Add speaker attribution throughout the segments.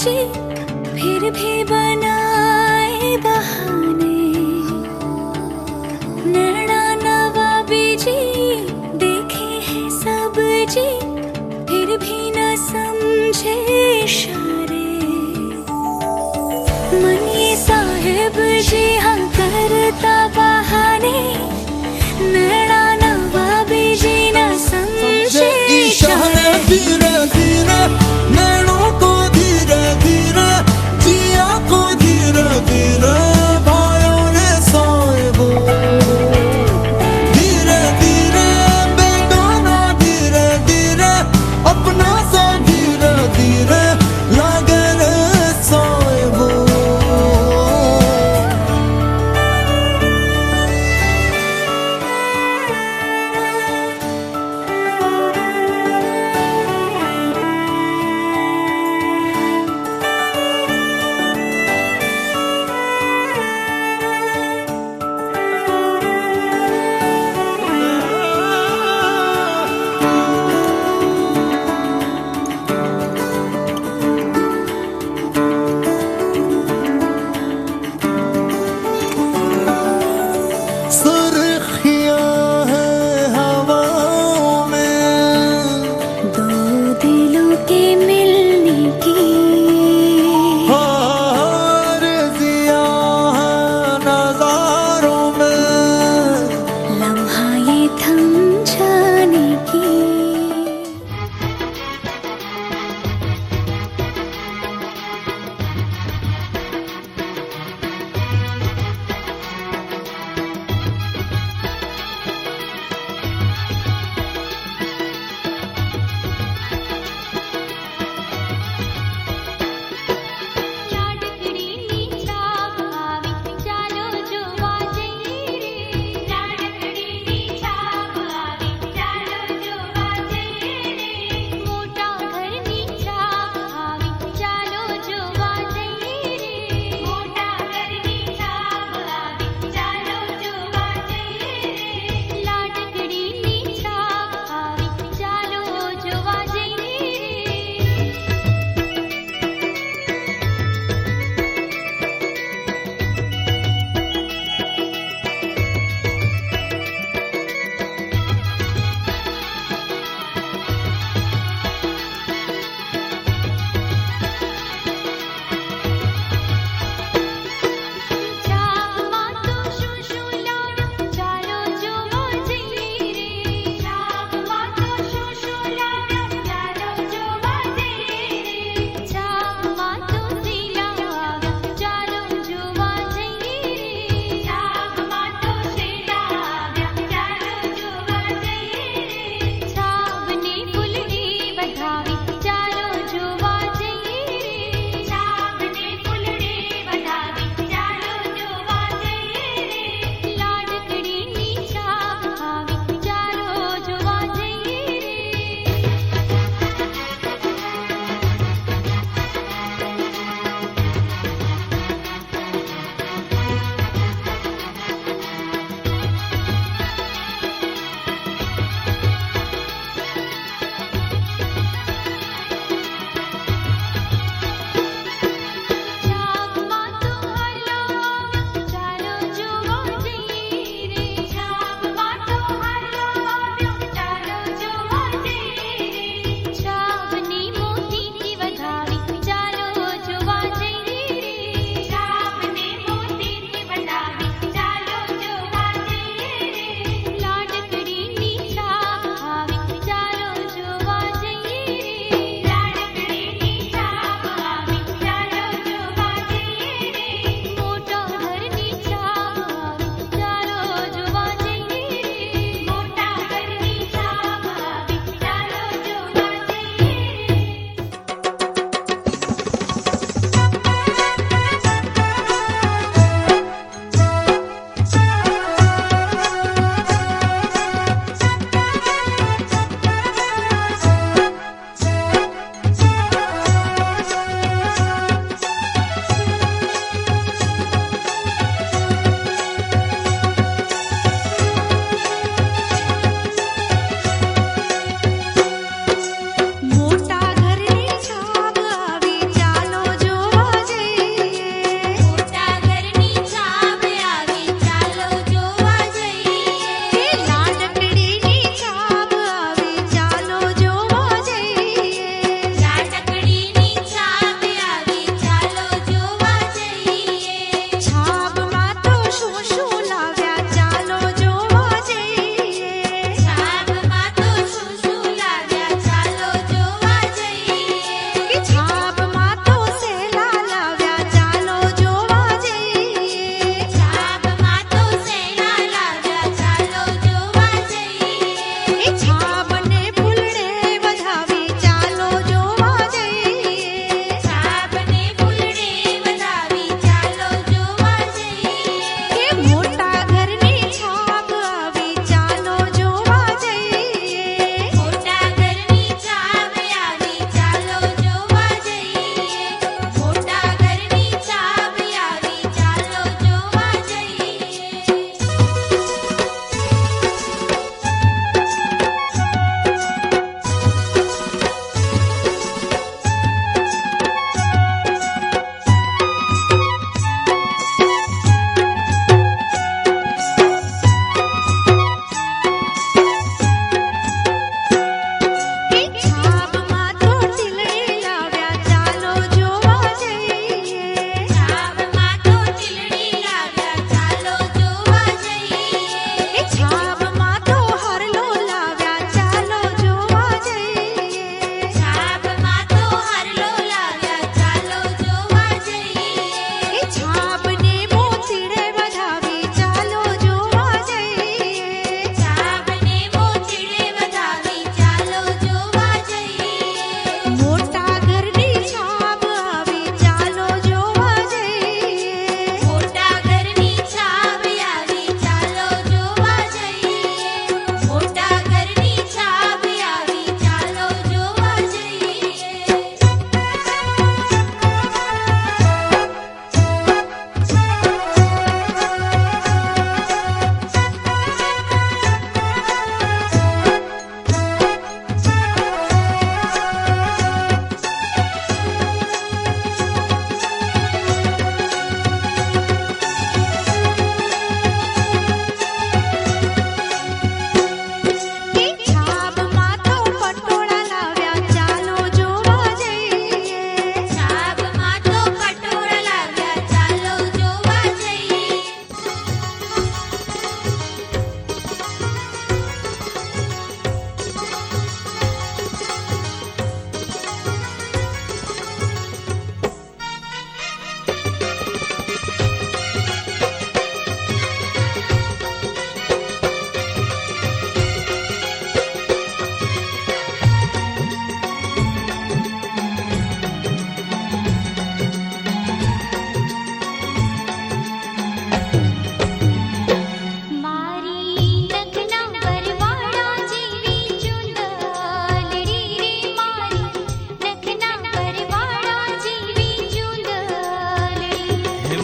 Speaker 1: जी फिर भी बनाए बहाने। नैना नवाबी जी देखे हैं सब जी फिर भी न समझे इशारे। मन ये साहिब जी हाँ करता बहाने। नैना नवाबी जी न समझे इशारे।
Speaker 2: धीरे धीरे नैनों को धीरे धीरे जिया को धीरे धीरे भाइयों ने साहिबो। धीरे धीरे बेगाना धीरे धीरे अपना सा धीरे धीरे लागे रे साहिबो।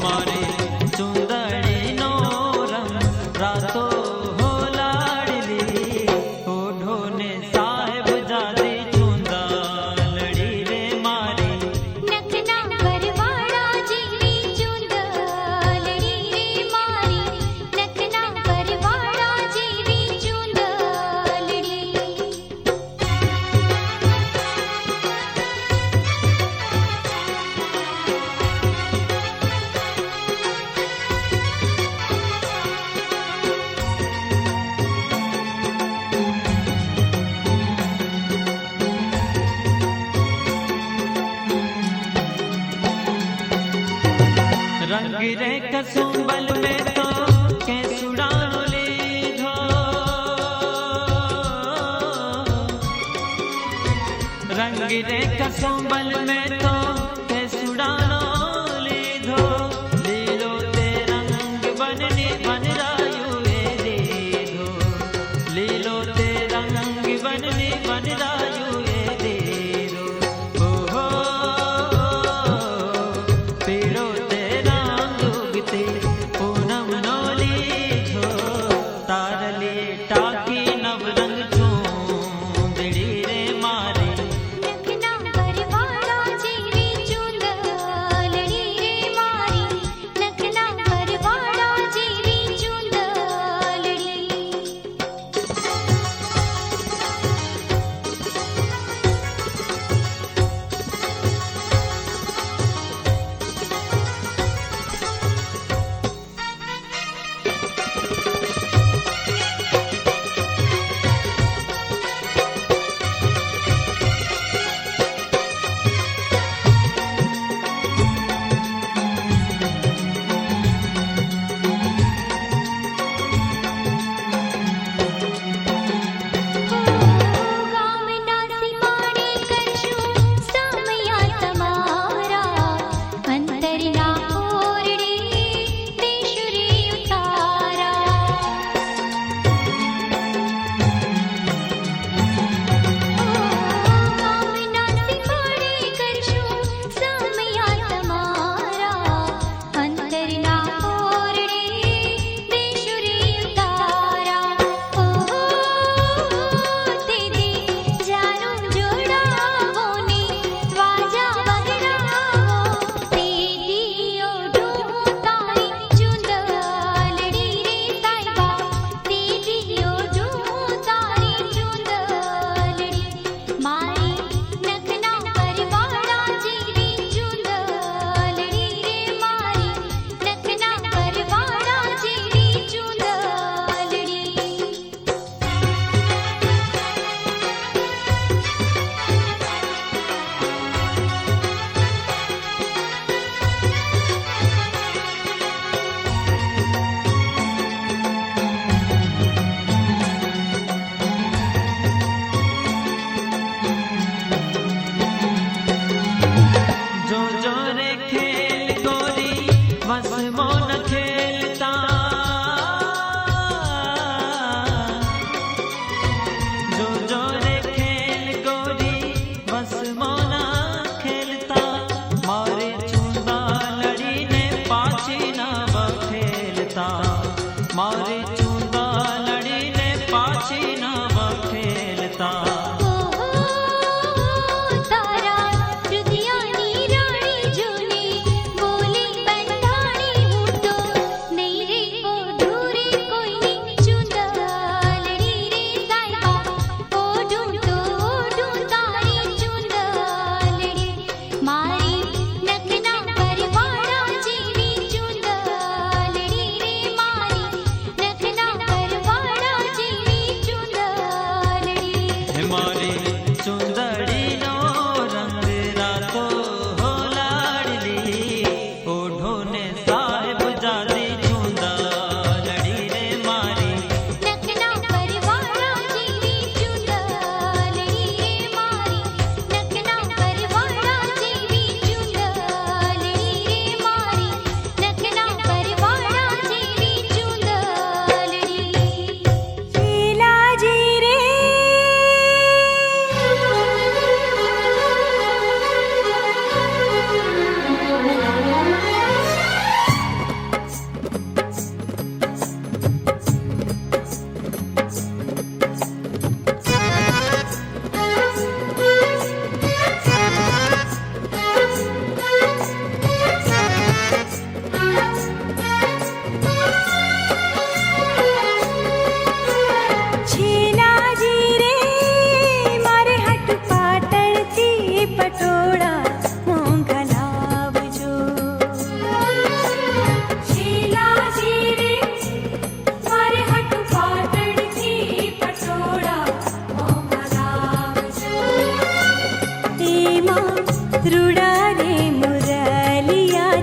Speaker 3: मारे चुंदड़ी नो रंग रातो हो लाडली ओढ़ो ने साहेब जादी चुंदड़ी रे मारी
Speaker 1: नखना परवाड़ा जीवी चुंदड़ी रे मारी नखना परवाड़ा जीवी चुंदड़ी
Speaker 3: रंग रे कसुंबल में तो केसुड़ानो लीधो रंग रे कसुंबल में तो केसुड़ानो लीधो लीलो ते रंग बननी बनरायु ए दीधो लीलो ते रंग बननी बनरायु ए दीधो ओहो पीड़ो पूनम नोली छो तारली टाकी नवरंग चूंदड़ी रे मारी
Speaker 1: नखना परवाड़ा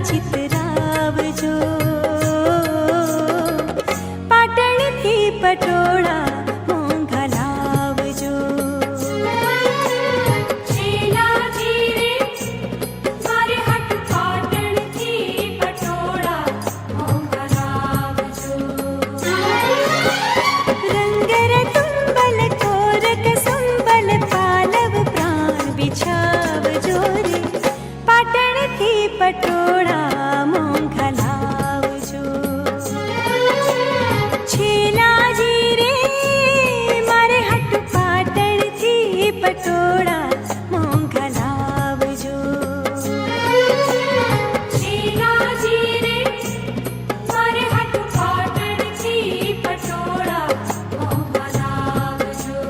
Speaker 4: चितरावजो पाटणथी पटोळा मोंघा लावजो
Speaker 1: છેલાજી રે મારે હટ પાટણથી પટોળા મોંઘા લાવજો
Speaker 4: रंगरतुंबल तोरक संबल पालव प्राण बिछावजो रे पाटणथी पटोळा मोंघा लावजो छेलाजी रे मारे हट पाटणथी पटोळा मोंघा लावजो
Speaker 1: છેલાજી રે મારે હટ પાટણથી પટોળા મોંઘા લાવજો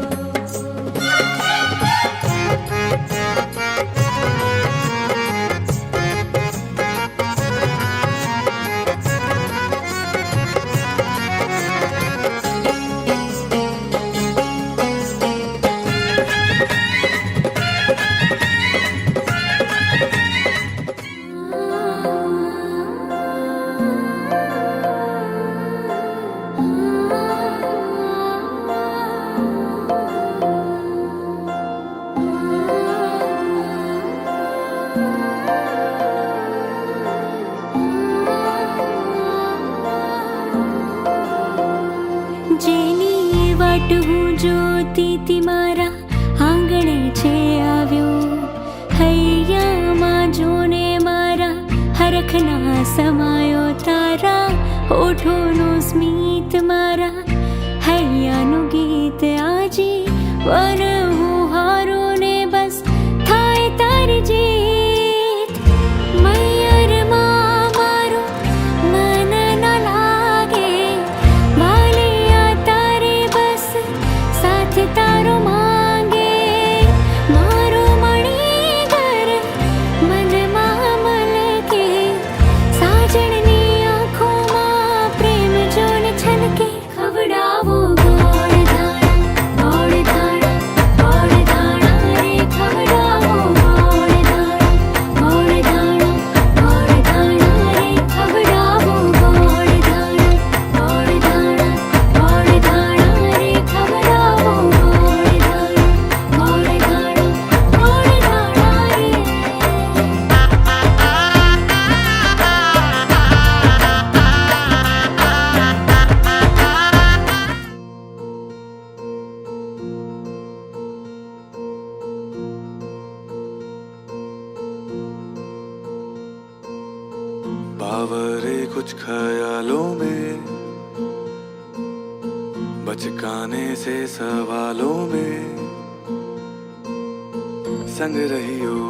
Speaker 4: જેની વાટ હું જોતી તી મારા આંગણે છે આવ્યો હૈયામાં જોને મારા હરખના સમાયો તારા હોઠોનું સ્મિત મારા હૈયાનું ગીત આજે વર હું હારો ને બસ થાય તારી જીત મૈયરમાં મારું મન ન લાગે વાલિયા તારે બસ સાથ તારો માંગે મારો મણીધર મનમાં મલકે સાજણની આંખોમાં પ્રેમ જોન છલકે ખવડાવો ગોળ ધાણા ગોળ ધાણા રે ખવડાવો ગોળ ધાણા રે ખવડાવો ગોળ ધાણા રે ખવડાવો
Speaker 2: बावरे कुछ ख्यालों में बचकाने से सवालों में संग रही हो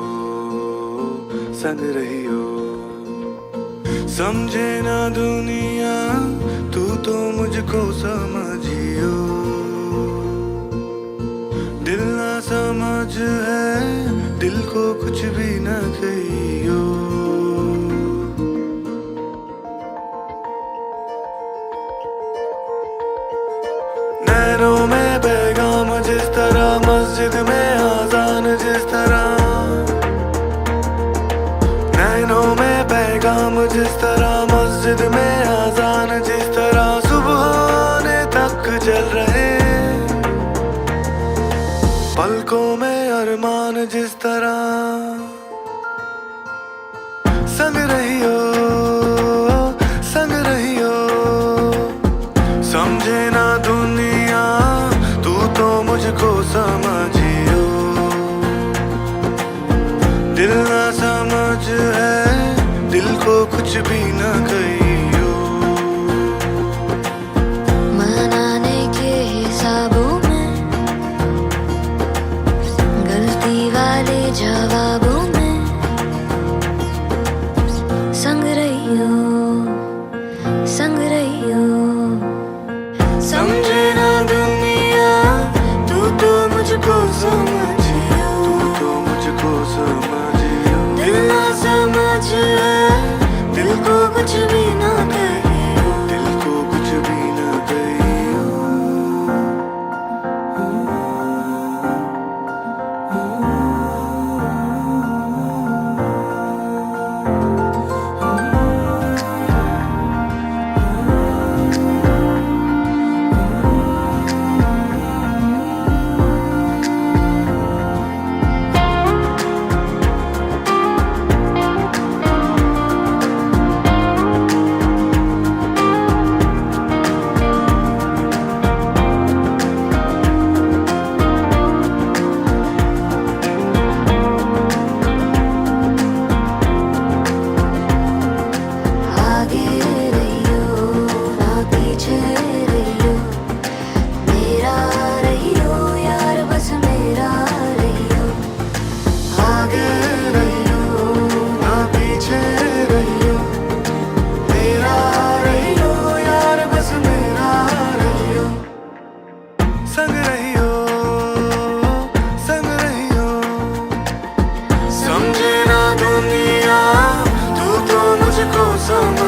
Speaker 2: समझे ना दुनिया तू तो मुझको समझियो दिल ना समझ है दिल को कुछ भी न कहियो नैनों में पैगाम जिस तरह मस्जिद में आजान जिस तरह नैनों में पैगाम जिस तरह मस्जिद में आजान जिस तरह सुबह होने तक चल रहे पलकों में अरमान जिस तरह संग रही हो समझे ना दुनिया तू तो मुझको समझियो दिल ना समझ है दिल को कुछ भी न कहियो
Speaker 5: मनाने के हिसाबों में गलती वाले जवाबों में संग रही हो
Speaker 2: समझे ना दुनिया तू तो मुझको समझियो दिल ना समझ है दिल को कुछ भी ना कहियो संग